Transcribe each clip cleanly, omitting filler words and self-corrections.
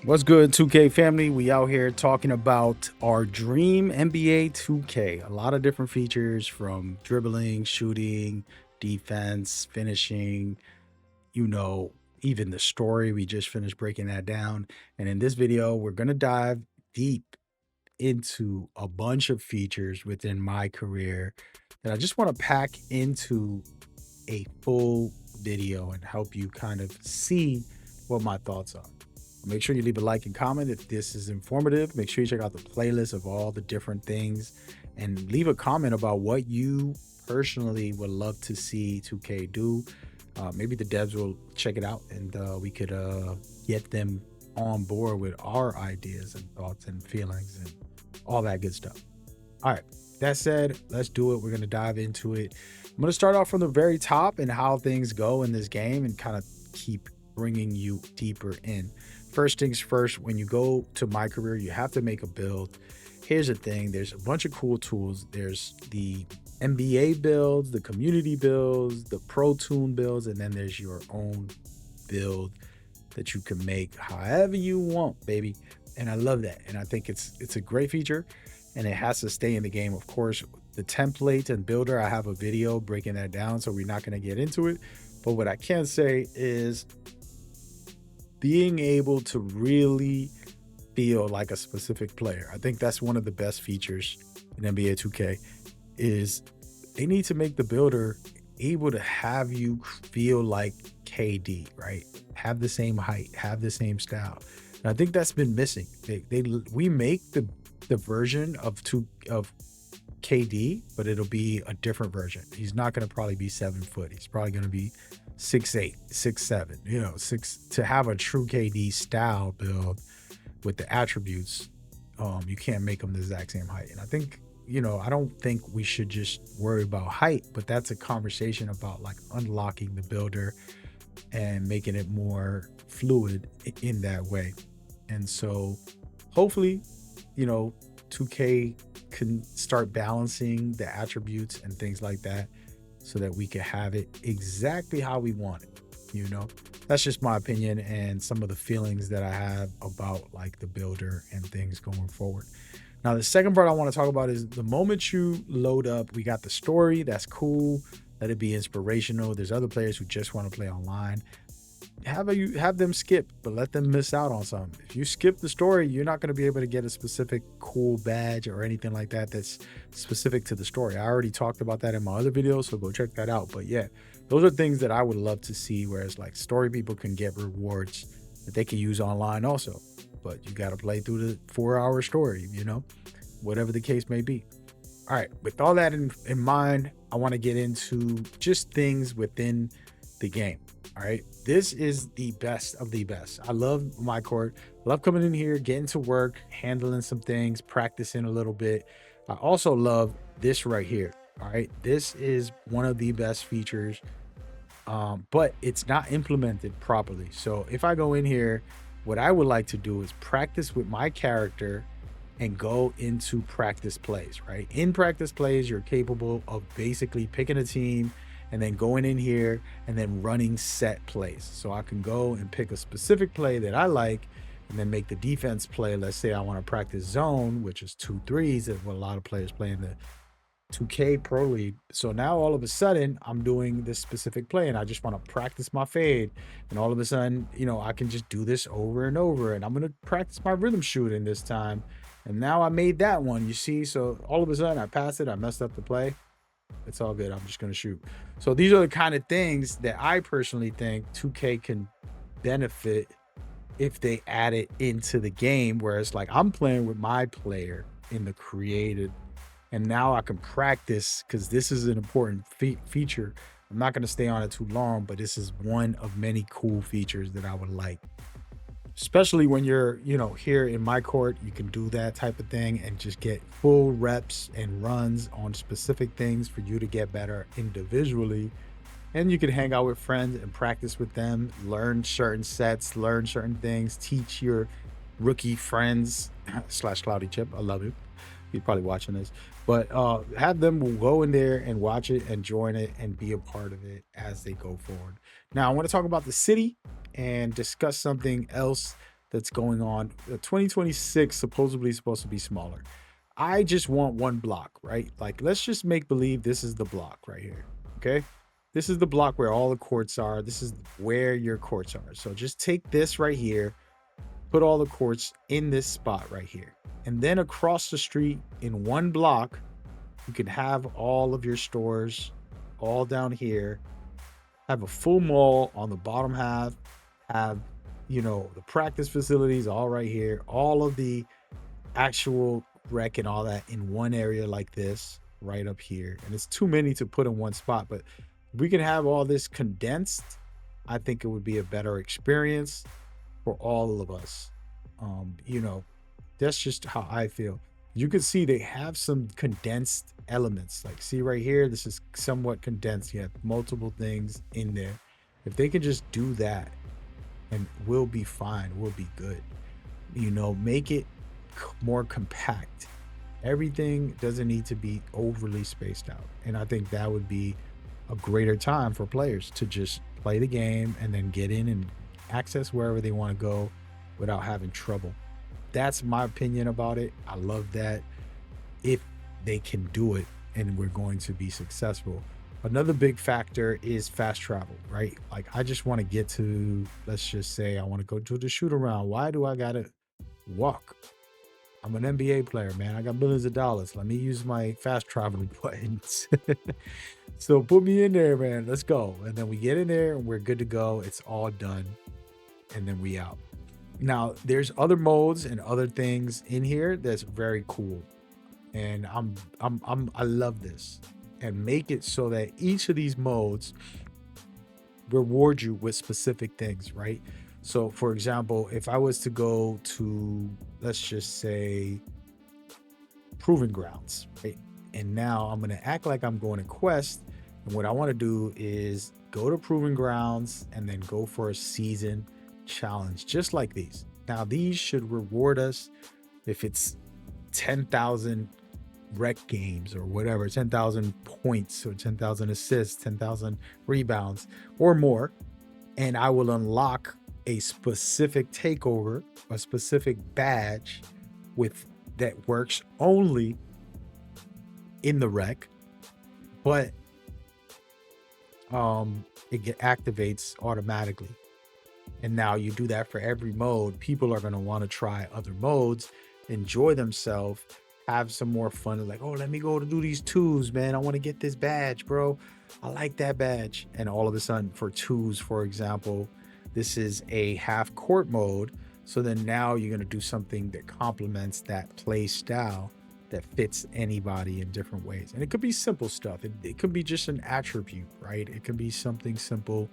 What's good, 2K family? We out here talking about our dream NBA 2K. A lot of different features from dribbling, shooting, defense, finishing, you know, even the story. We just finished breaking that down. And in this video, we're going to dive deep into a bunch of features within my career that I just want to pack into a full video and help you kind of see what my thoughts are. Make sure you leave a like and comment if this is informative. Make sure you check out the playlist of all the different things and leave a comment about what you personally would love to see 2K do. Maybe the devs will check it out and we could get them on board with our ideas and thoughts and feelings and all that good stuff. All right. That said, let's do it. We're going to dive into it. I'm going to start off from the very top and how things go in this game and kind of keep bringing you deeper in. First things first, when you go to MyCareer, you have to make a build. Here's the thing. There's a bunch of cool tools. There's the NBA builds, the community builds, the Pro Tune builds, and then there's your own build that you can make however you want, baby. And I love that. And I think it's a great feature and it has to stay in the game. Of course, the template and builder, I have a video breaking that down, so we're not going to get into it. But what I can say is being able to really feel like a specific player. I think that's one of the best features in NBA 2K is they need to make the builder able to have you feel like KD, right? Have the same height, have the same style. And I think that's been missing. We make the version of KD, but it'll be a different version. He's not going to probably be 7 foot. He's probably going to be 6'8", 6'7", to have a true KD style build with the attributes. You can't make them the exact same height. And I think, I don't think we should just worry about height, but that's a conversation about like unlocking the builder and making it more fluid in that way. And so hopefully, 2K can start balancing the attributes and things like that so that we can have it exactly how we want it. That's just my opinion and some of the feelings that I have about like the builder and things going forward. Now, the second part I want to talk about is the moment you load up, we got the story. That's cool. Let it be inspirational. There's other players who just want to play online. Have them skip, but let them miss out on something. If you skip the story, you're not going to be able to get a specific cool badge or anything like that that's specific to the story. I already talked about that in my other videos, so go check that out. But yeah, those are things that I would love to see, whereas like story people can get rewards that they can use online also. But you got to play through the 4-hour story, whatever the case may be. All right, with all that in mind, I want to get into just things within the game. All right, this is the best of the best. I love my court. I love coming in here, getting to work, handling some things, practicing a little bit. I also love this right here. All right, this is one of the best features, but it's not implemented properly. So if I go in here, what I would like to do is practice with my character and go into practice plays, right? In practice plays, you're capable of basically picking a team and then going in here and then running set plays. So I can go and pick a specific play that I like and then make the defense play. Let's say I want to practice zone, which is 2-3s, that's what a lot of players play in the 2K Pro League. So now all of a sudden I'm doing this specific play and I just want to practice my fade. And all of a sudden, I can just do this over and over. And I'm going to practice my rhythm shooting this time. And now I made that one, you see? So all of a sudden I passed it, I messed up the play. It's all good. I'm just going to shoot. So these are the kind of things that I personally think 2K can benefit if they add it into the game, where it's like I'm playing with my player in the created, and now I can practice because this is an important feature. I'm not going to stay on it too long, but this is one of many cool features that I would like. Especially when you're, here in my court, you can do that type of thing and just get full reps and runs on specific things for you to get better individually. And you can hang out with friends and practice with them, learn certain sets, learn certain things, teach your rookie friends / Cloudy Chip. I love you. You're probably watching this, but have them go in there and watch it and join it and be a part of it as they go forward. Now I want to talk about the city and discuss something else that's going on. 2026 supposedly is supposed to be smaller. I just want one block, right? Like, let's just make believe this is the block right here. Okay. This is the block where all the courts are. This is where your courts are. So just take this right here, put all the courts in this spot right here. And then across the street in one block, you can have all of your stores all down here, have a full mall on the bottom half, have, the practice facilities all right here, all of the actual rec and all that in one area like this right up here. And it's too many to put in one spot, but we can have all this condensed. I think it would be a better experience for all of us. That's just how I feel. You can see they have some condensed elements. Like, see right here, this is somewhat condensed. You have multiple things in there. If they can just do that, and we'll be fine, we'll be good. Make it more compact. Everything doesn't need to be overly spaced out. And I think that would be a greater time for players to just play the game and then get in and access wherever they want to go without having trouble. That's my opinion about it. I love that if they can do it and we're going to be successful. Another big factor is fast travel, right? Like, I just want to get to, let's just say I want to go to the shoot around. Why do I got to walk? I'm an NBA player, man. I got millions of dollars. Let me use my fast traveling buttons. So put me in there, man. Let's go. And then we get in there and we're good to go. It's all done. And then we out. Now, there's other modes and other things in here that's very cool. And I love this. And make it so that each of these modes reward you with specific things, right? So, for example, if I was to go to, let's just say, Proving Grounds, right? And now I'm going to act like I'm going to Quest. And what I want to do is go to Proving Grounds and then go for a season challenge, just like these. Now, these should reward us if it's 10,000 rec games or whatever, 10,000 points or 10,000 assists, 10,000 rebounds or more. And I will unlock a specific takeover, a specific badge that works only in the rec, but it activates automatically. And now you do that for every mode. People are going to want to try other modes, enjoy themselves, have some more fun. Like, oh, let me go to do these twos, man. I want to get this badge, bro. I like that badge. And all of a sudden for twos, for example, this is a half court mode. So then now you're going to do something that complements that play style that fits anybody in different ways. And it could be simple stuff. It could be just an attribute, right? It could be something simple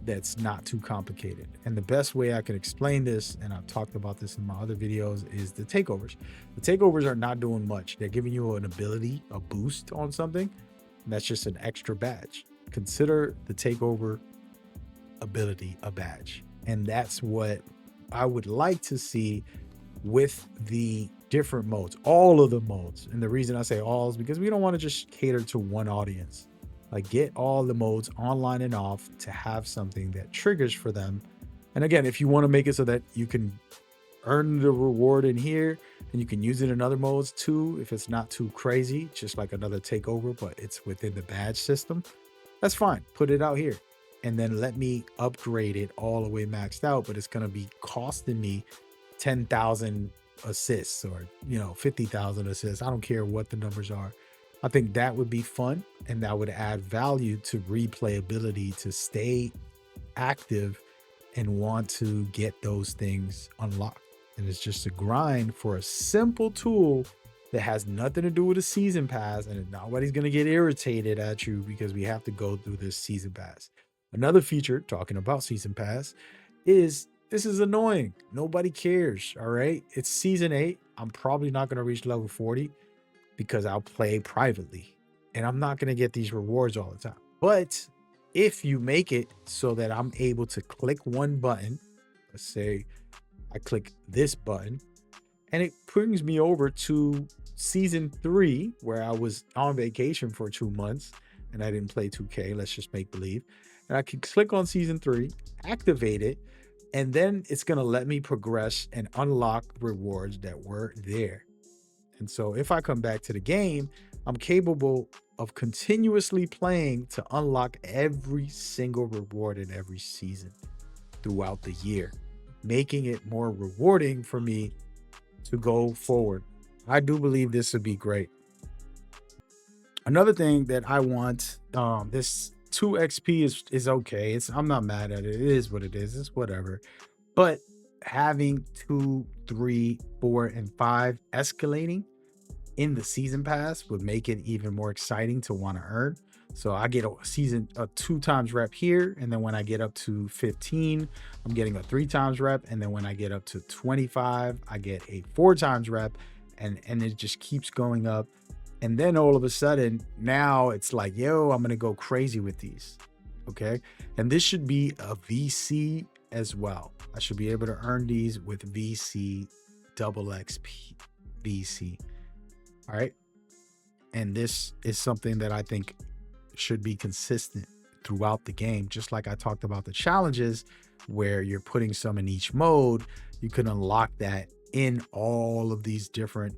that's not too complicated. And the best way I can explain this, and I've talked about this in my other videos, is the takeovers. The takeovers are not doing much. They're giving you an ability, a boost on something. And that's just an extra badge. Consider the takeover ability a badge. And that's what I would like to see with the different modes, all of the modes. And the reason I say all is because we don't want to just cater to one audience. Like, get all the modes online and off to have something that triggers for them. And again, if you want to make it so that you can earn the reward in here and you can use it in other modes too, if it's not too crazy, just like another takeover, but it's within the badge system, that's fine. Put it out here and then let me upgrade it all the way maxed out, but it's going to be costing me 10,000 assists or 50,000 assists. I don't care what the numbers are. I think that would be fun, and that would add value to replayability, to stay active and want to get those things unlocked. And it's just a grind for a simple tool that has nothing to do with a season pass, and nobody's going to get irritated at you because we have to go through this season pass. Another feature, talking about season pass, is this is annoying. Nobody cares. All right. It's season 8. I'm probably not going to reach level 40 because I'll play privately and I'm not going to get these rewards all the time. But if you make it so that I'm able to click one button, let's say I click this button and it brings me over to season 3, where I was on vacation for 2 months and I didn't play 2K. Let's just make believe. And I can click on season 3, activate it, And then it's going to let me progress and unlock rewards that were there. And so if I come back to the game, I'm capable of continuously playing to unlock every single reward in every season throughout the year, making it more rewarding for me to go forward. I do believe this would be great. Another thing that I want, this 2 XP is okay. I'm not mad at it. It is what it is. It's whatever. But having 2, 3, 4, and 5 escalating in the season pass would make it even more exciting to want to earn. So I get a 2 times rep here, and then when I get up to 15, I'm getting a 3 times rep, and then when I get up to 25, I get a 4 times rep, and it just keeps going up. And then all of a sudden, now it's like, yo, I'm gonna go crazy with these. Okay, and this should be a VC as well. I should be able to earn these with VC, double XP, VC. All right. And this is something that I think should be consistent throughout the game. Just like I talked about the challenges where you're putting some in each mode, you can unlock that in all of these different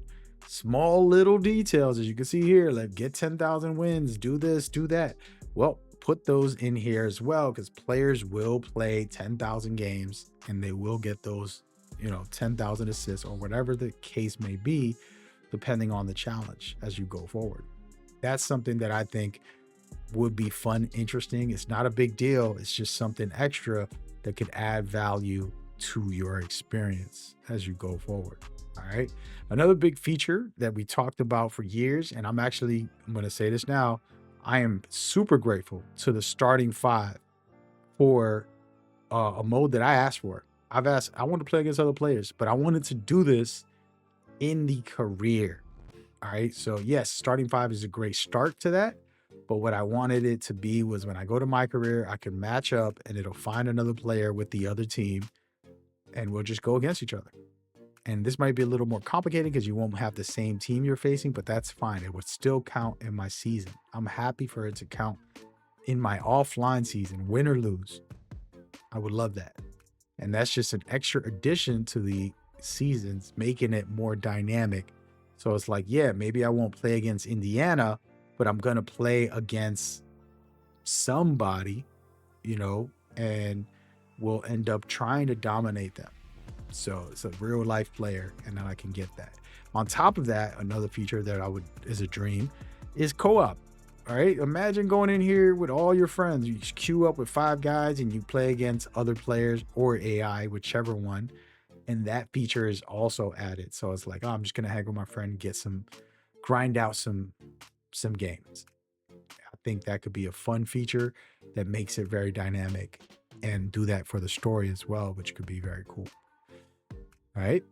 small little details. As you can see here, like get 10,000 wins, do this, do that. Well, put those in here as well, because players will play 10,000 games and they will get those, 10,000 assists or whatever the case may be, depending on the challenge as you go forward. That's something that I think would be fun, interesting. It's not a big deal. It's just something extra that could add value to your experience as you go forward. All right. Another big feature that we talked about for years, and I'm going to say this now, I am super grateful to the starting 5 for a mode that I asked for. I want to play against other players, but I wanted to do this in the career. All right. So yes, starting 5 is a great start to that. But what I wanted it to be was when I go to MyCareer, I can match up and it'll find another player with the other team and we'll just go against each other. And this might be a little more complicated because you won't have the same team you're facing, but that's fine. It would still count in my season. I'm happy for it to count in my offline season, win or lose. I would love that. And that's just an extra addition to the seasons, making it more dynamic. So it's like, yeah, maybe I won't play against Indiana, but I'm going to play against somebody, and we'll end up trying to dominate them. So it's a real life player, and then I can get that. On top of that, another feature that is a dream is co-op. All right. Imagine going in here with all your friends. You just queue up with 5 guys and you play against other players or AI, whichever one. And that feature is also added. So it's like, I'm just going to hang with my friend, grind out some games. I think that could be a fun feature that makes it very dynamic, and do that for the story as well, which could be very cool. All right,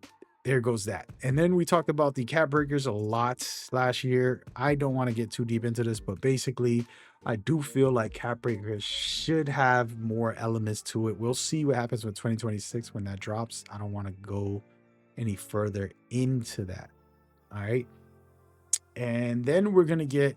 there goes that. And then we talked about the cap breakers a lot last year. I don't want to get too deep into this, but basically I do feel like cap breakers should have more elements to it. We'll see what happens with 2026 when that drops. I don't want to go any further into that. All right. And then we're going to get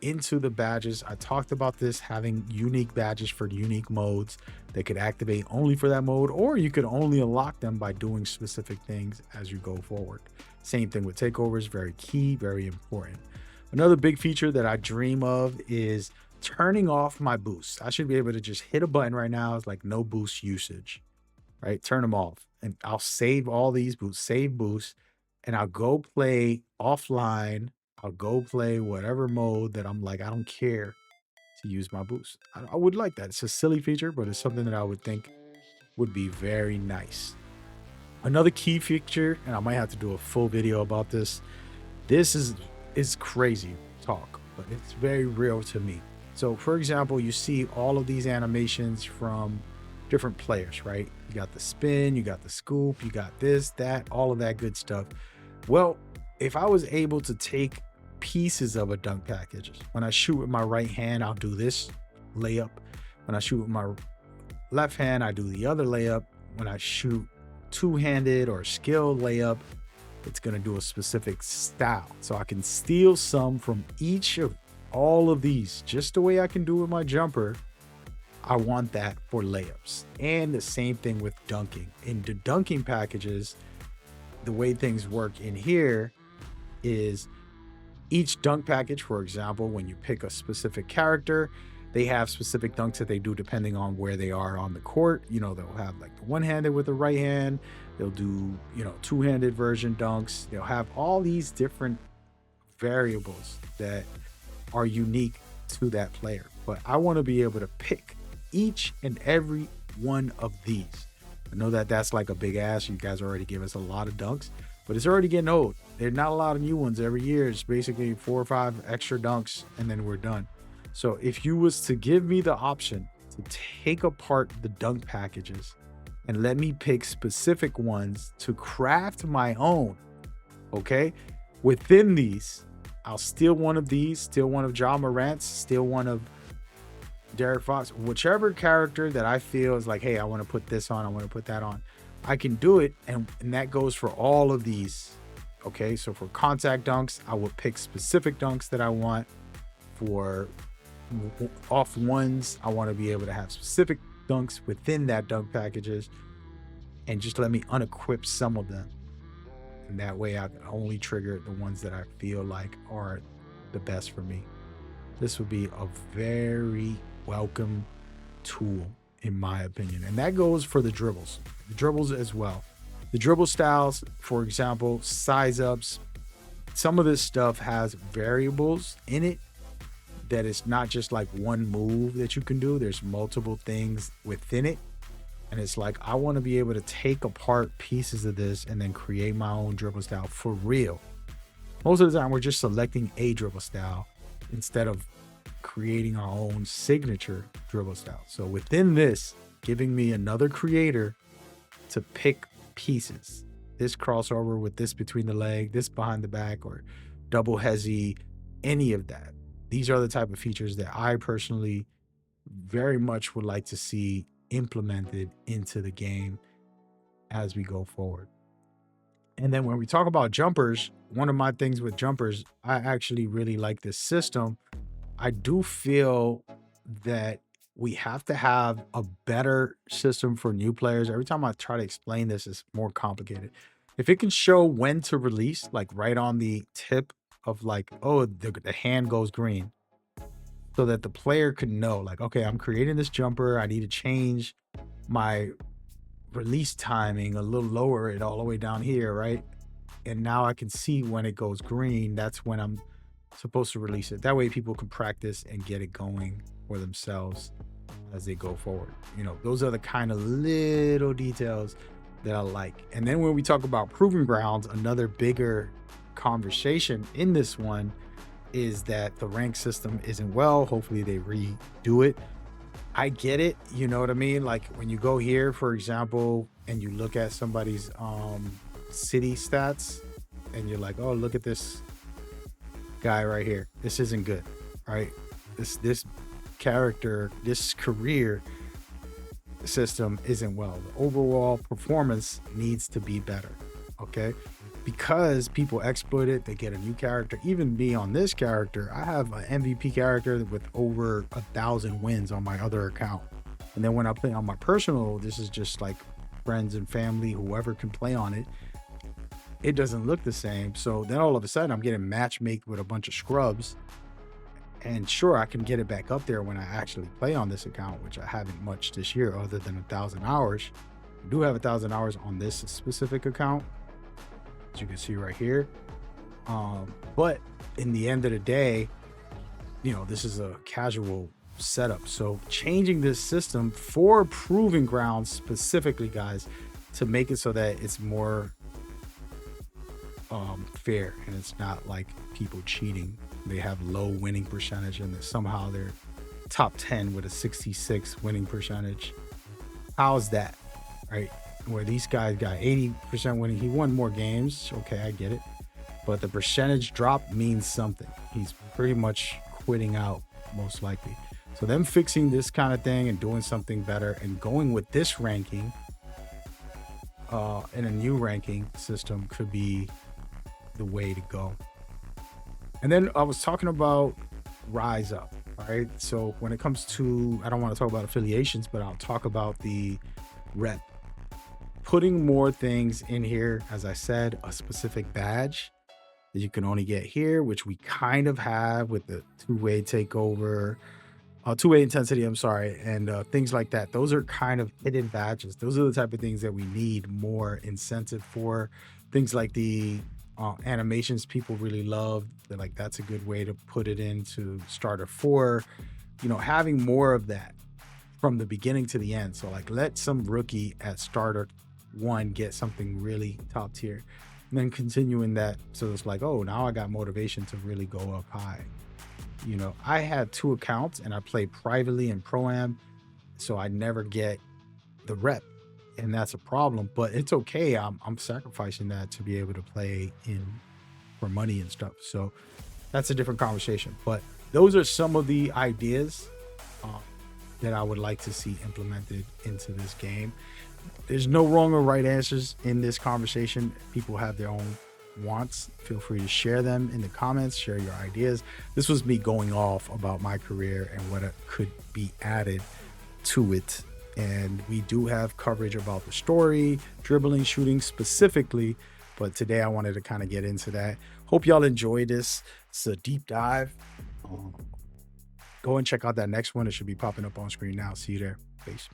into the badges. I talked about this, having unique badges for unique modes that could activate only for that mode, or you could only unlock them by doing specific things as you go forward. Same thing with takeovers, very key, very important. Another big feature that I dream of is turning off my boosts. I should be able to just hit a button right now. It's like no boost usage, right? Turn them off, and I'll save all these boosts, save boosts, and I'll go play offline. I'll go play whatever mode that I'm like, I don't care to use my boost. I would like that. It's a silly feature, but it's something that I would think would be very nice. Another key feature, and I might have to do a full video about this. This is crazy talk, but it's very real to me. So for example, you see all of these animations from different players, right? You got the spin, you got the scoop, you got this, that, all of that good stuff. Well, if I was able to take pieces of a dunk package, when I shoot with my right hand, I'll do this layup. When I shoot with my left hand, I do the other layup. When I shoot two-handed or skill layup, it's going to do a specific style. So I can steal some from each of all of these, just the way I can do with my jumper, I want that for layups. And the same thing with dunking. In the dunking packages, the way things work in here is each dunk package, for example, when you pick a specific character, they have specific dunks that they do depending on where they are on the court. They'll have like the one-handed with the right hand. They'll do, two-handed version dunks. They'll have all these different variables that are unique to that player. But I want to be able to pick each and every one of these. I know that that's like a big ask. You guys already give us a lot of dunks, but it's already getting old. There's not a lot of new ones every year. It's basically 4 or 5 extra dunks and then we're done. So if you was to give me the option to take apart the dunk packages and let me pick specific ones to craft my own, okay? Within these, I'll steal one of these, steal one of Ja Morant's, steal one of Derek Fox, whichever character that I feel is like, hey, I want to put this on, I want to put that on. I can do it, and that goes for all of these. Okay, so for contact dunks, I will pick specific dunks that I want. For off ones, I want to be able to have specific dunks within that dunk packages, and just let me unequip some of them. And that way I can only trigger the ones that I feel like are the best for me. This would be a very welcome tool, in my opinion. And that goes for the dribbles as well. The dribble styles, for example, size ups, some of this stuff has variables in it that it's not just like one move that you can do. There's multiple things within it. And it's like, I want to be able to take apart pieces of this and then create my own dribble style for real. Most of the time, we're just selecting a dribble style instead of creating our own signature dribble style. So within this, giving me another creator to pick pieces. This crossover with this between the leg, this behind the back, or double hezzy, any of that. These are the type of features that I personally very much would like to see implemented into the game as we go forward. And then when we talk about jumpers, one of my things with jumpers, I actually really like this system. I do feel that we have to have a better system for new players. Every time I try to explain this, it's more complicated. If it can show when to release, like right on the tip of like, oh, the hand goes green, so that the player could know, like, okay, I'm creating this jumper. I need to change my release timing a little, lower it all the way down here, right? And now I can see when it goes green, that's when I'm supposed to release it. That way people can practice and get it going for themselves as they go forward. Those are the kind of little details that I like. And then when we talk about proving grounds, another bigger conversation in this one is that the rank system isn't well. Hopefully they redo it. I get it, you know what I mean? Like when you go here, for example, and you look at somebody's city stats and you're like, oh, look at this guy right here. This isn't good, right? This character, this career system isn't well. The overall performance needs to be better, okay? Because people exploit it, they get a new character. Even me on this character, I have an MVP character with over 1,000 wins on my other account. And then when I play on my personal, this is just like friends and family, whoever can play on it. It doesn't look the same. So then all of a sudden I'm getting matchmade with a bunch of scrubs. And sure, I can get it back up there when I actually play on this account, which I haven't much this year other than 1,000 hours. I do have 1,000 hours on this specific account, as you can see right here. But in the end of the day, this is a casual setup. So changing this system for proving grounds specifically, guys, to make it so that it's more fair and it's not like people cheating. They have low winning percentage and that somehow they're top 10 with a 66 winning percentage. How's that, right? Where these guys got 80% winning. He won more games. Okay, I get it. But the percentage drop means something. He's pretty much quitting out, most likely. So them fixing this kind of thing and doing something better and going with this ranking in a new ranking system could be the way to go. And then I was talking about Rise Up. All right. So when it comes to, I don't want to talk about affiliations, but I'll talk about the rep. Putting more things in here, as I said, a specific badge that you can only get here, which we kind of have with the two-way takeover, two-way intensity, I'm sorry, and things like that. Those are kind of hidden badges. Those are the type of things that we need more incentive for. Things like the animations people really love. Like that's a good way to put it into starter four. Having more of that from the beginning to the end. So like let some rookie at starter one get something really top tier. And then continuing that. So it's like, oh, now I got motivation to really go up high. I had two accounts and I play privately in Pro Am, so I never get the rep. And that's a problem, but it's okay. I'm sacrificing that to be able to play in for money and stuff. So that's a different conversation. But those are some of the ideas um, that I would like to see implemented into this game. There's no wrong or right answers in this conversation. People have their own wants. Feel free to share them in the comments, share your ideas. This was me going off about my career and what could be added to it. And we do have coverage about the story, dribbling, shooting specifically. But today I wanted to kind of get into that. Hope y'all enjoyed this. It's a deep dive. Go and check out that next one. It should be popping up on screen now. See you there. Peace.